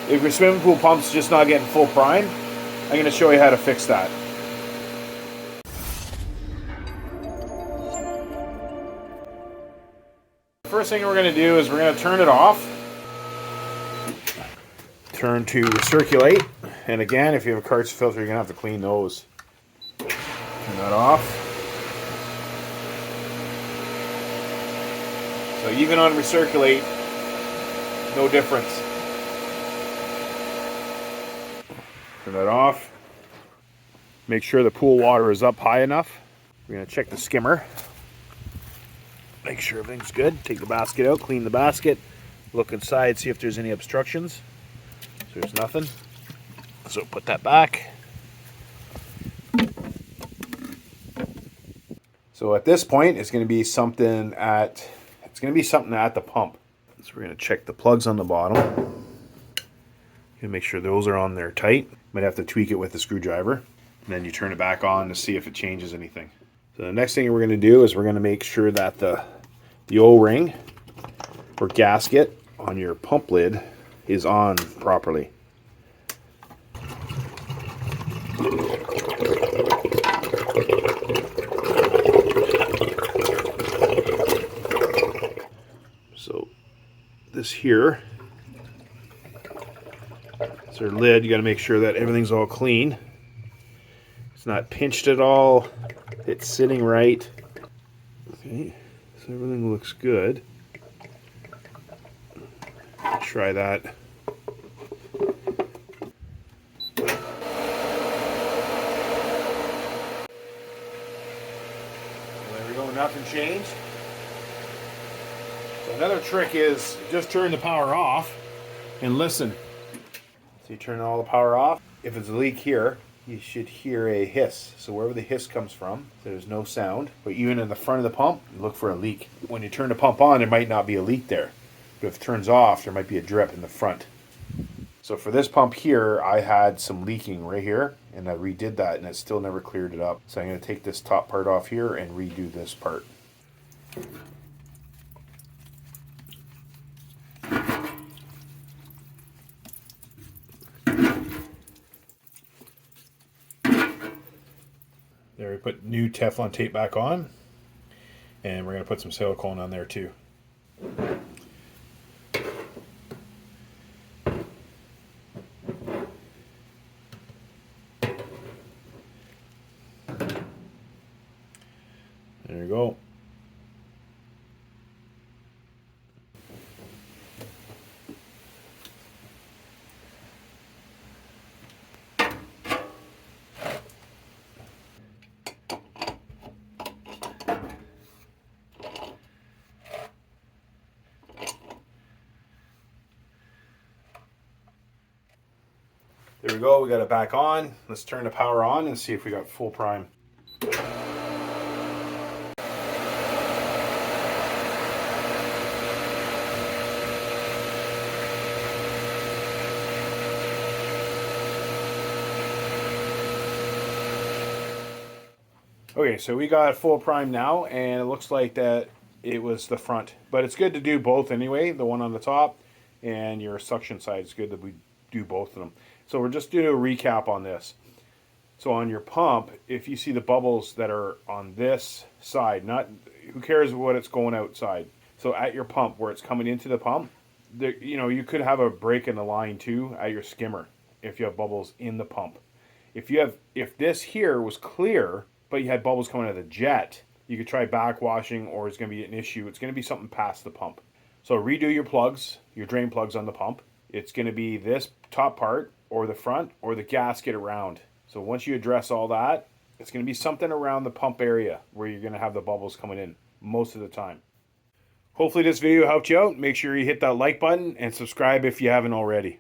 If your swimming pool pump's just not getting full prime, I'm going to show you how to fix that. First thing we're going to do is we're going to turn it off. Turn to recirculate. And again, if you have a cartridge filter, you're going to have to clean those. Turn that off. So even on recirculate, no difference. Turn that off. Make sure the pool water is up high enough. We're going to check the skimmer. Make sure everything's good. Take the basket out, clean the basket, look inside, see if there's any obstructions. So there's nothing. So put that back. So at this point, it's going to be something at the pump. So we're going to check the plugs on the bottom. Make sure those are on there tight. Might have to tweak it with the screwdriver. And then you turn it back on to see if it changes anything. So the next thing we're going to do is we're going to make sure that the O-ring or gasket on your pump lid is on properly. So this here is our lid. You got to make sure that everything's all clean. It's not pinched at all. It's sitting right. Okay, so everything looks good. Try that. There we go, nothing changed. So another trick is just turn the power off and listen. So you turn all the power off. If it's a leak here, you should hear a hiss. So wherever the hiss comes from, there's no sound. But even in the front of the pump, look for a leak. When you turn the pump on, there might not be a leak there. But if it turns off, there might be a drip in the front. So for this pump here, I had some leaking right here, and I redid that, and it still never cleared it up. So I'm going to take this top part off here and redo this part. There, we put new Teflon tape back on, and we're going to put some silicone on there too. There you go. There we go, we got it back on. Let's turn the power on and see if we got full prime. Okay, so we got full prime now, and it looks like that it was the front. But it's good to do both anyway, the one on the top and your suction side. It's good that we do both of them. So we're just doing a recap on this. So on your pump, if you see the bubbles that are on this side, not who cares what it's going outside. So at your pump, where it's coming into the pump, there, you know, you could have a break in the line too at your skimmer if you have bubbles in the pump. If this here was clear, but you had bubbles coming out of the jet, you could try backwashing, or it's going to be an issue. It's going to be something past the pump. So redo your plugs, your drain plugs on the pump. It's going to be this top part, or the front, or the gasket around. So once you address all that, it's going to be something around the pump area where you're going to have the bubbles coming in most of the time. Hopefully this video helped you out. Make sure you hit that like button and subscribe if you haven't already.